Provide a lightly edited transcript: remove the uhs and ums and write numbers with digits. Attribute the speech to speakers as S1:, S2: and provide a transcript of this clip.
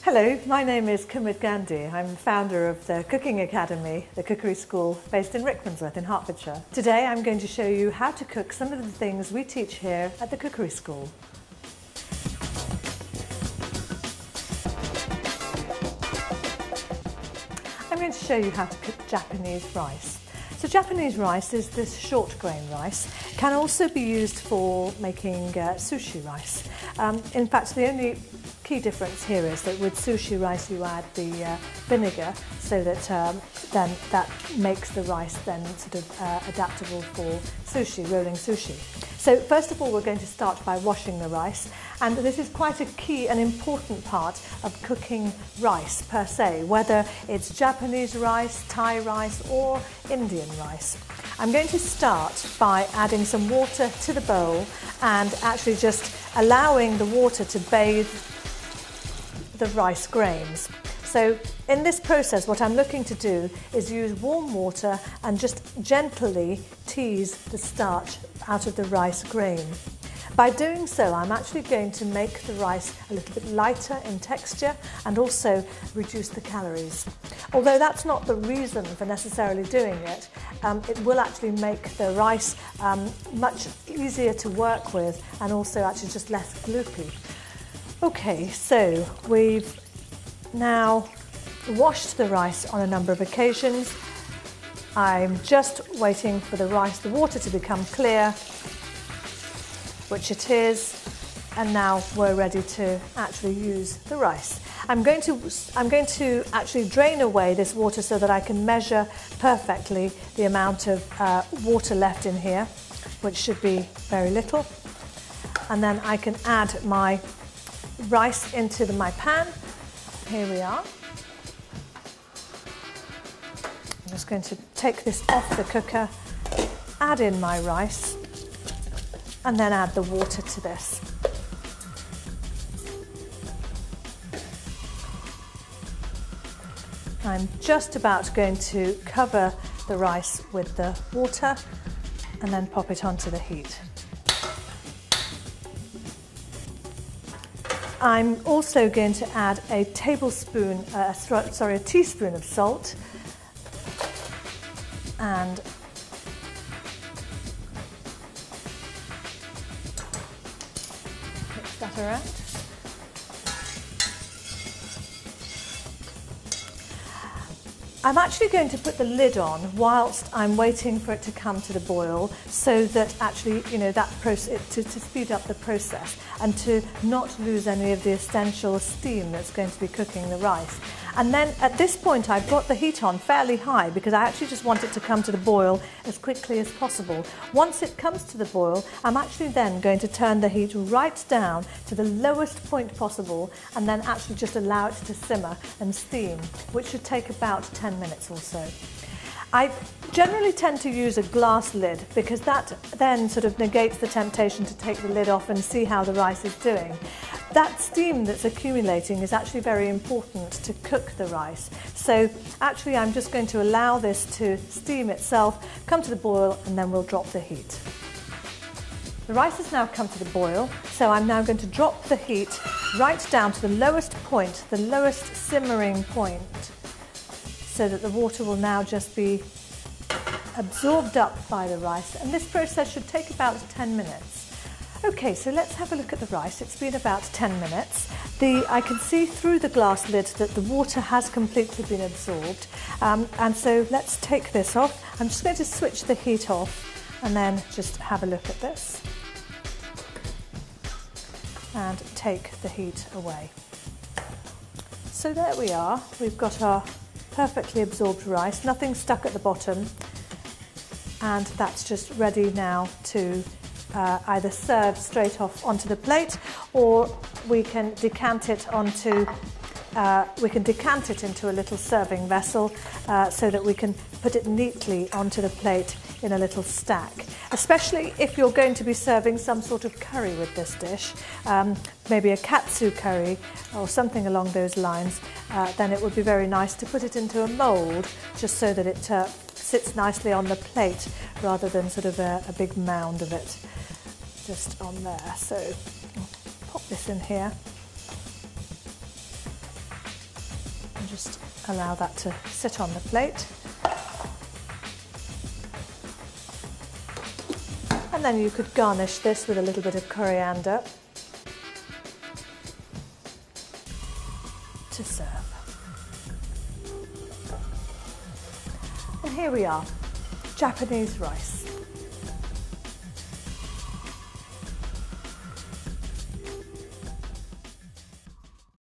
S1: Hello, my name is Kumud Gandhi. I'm the founder of the Cooking Academy, the cookery school based in Rickmansworth in Hertfordshire. Today I'm going to show you how to cook some of the things we teach here at the cookery school. I'm going to show you how to cook Japanese rice. So Japanese rice is this short grain rice. Can also be used for making sushi rice. In fact, the only key difference here is that with sushi rice you add the vinegar so that then that makes the rice then sort of adaptable for sushi, rolling sushi. So first of all we're going to start by washing the rice, and this is quite a key and important part of cooking rice per se, whether it's Japanese rice, Thai rice or Indian rice. I'm going to start by adding some water to the bowl and actually just allowing the water to bathe the rice grains. So in this process what I'm looking to do is use warm water and just gently tease the starch out of the rice grain. By doing so I'm actually going to make the rice a little bit lighter in texture and also reduce the calories. Although that's not the reason for necessarily doing it, it will actually make the rice much easier to work with and also actually just less gloopy. Okay, so we've now washed the rice on a number of occasions. I'm just waiting for the water to become clear, which it is, and now we're ready to actually use the rice. I'm going to actually drain away this water so that I can measure perfectly the amount of water left in here, which should be very little, and then I can add my rice into my pan. Here we are. I'm just going to take this off the cooker, add in my rice, and then add the water to this. I'm just about going to cover the rice with the water and then pop it onto the heat. I'm also going to add a teaspoon of salt and mix that around. I'm actually going to put the lid on whilst I'm waiting for it to come to the boil, so that actually, that process, to speed up the process and to not lose any of the essential steam that's going to be cooking the rice. And then at this point I've got the heat on fairly high because I actually just want it to come to the boil as quickly as possible. Once it comes to the boil, I'm actually then going to turn the heat right down to the lowest point possible and then actually just allow it to simmer and steam, which should take about 10 minutes or so. I generally tend to use a glass lid because that then sort of negates the temptation to take the lid off and see how the rice is doing. That steam that's accumulating is actually very important to cook the rice. So actually I'm just going to allow this to steam itself, come to the boil, and then we'll drop the heat. The rice has now come to the boil, so I'm now going to drop the heat right down to the lowest point, the lowest simmering point, so that the water will now just be absorbed up by the rice, and this process should take about 10 minutes. Okay, so let's have a look at the rice. It's been about 10 minutes. I can see through the glass lid that the water has completely been absorbed, and so let's take this off. I'm just going to switch the heat off and then just have a look at this and take the heat away. So there we are. We've got our perfectly absorbed rice, nothing stuck at the bottom, and that's just ready now to either serve straight off onto the plate, or we can decant it into a little serving vessel so that we can put it neatly onto the plate in a little stack. Especially if you're going to be serving some sort of curry with this dish, maybe a katsu curry or something along those lines, then it would be very nice to put it into a mould just so that it sits nicely on the plate rather than sort of a big mound of it just on there. So I'll pop this in here. just allow that to sit on the plate. And then you could garnish this with a little bit of coriander to serve. And here we are, Japanese rice.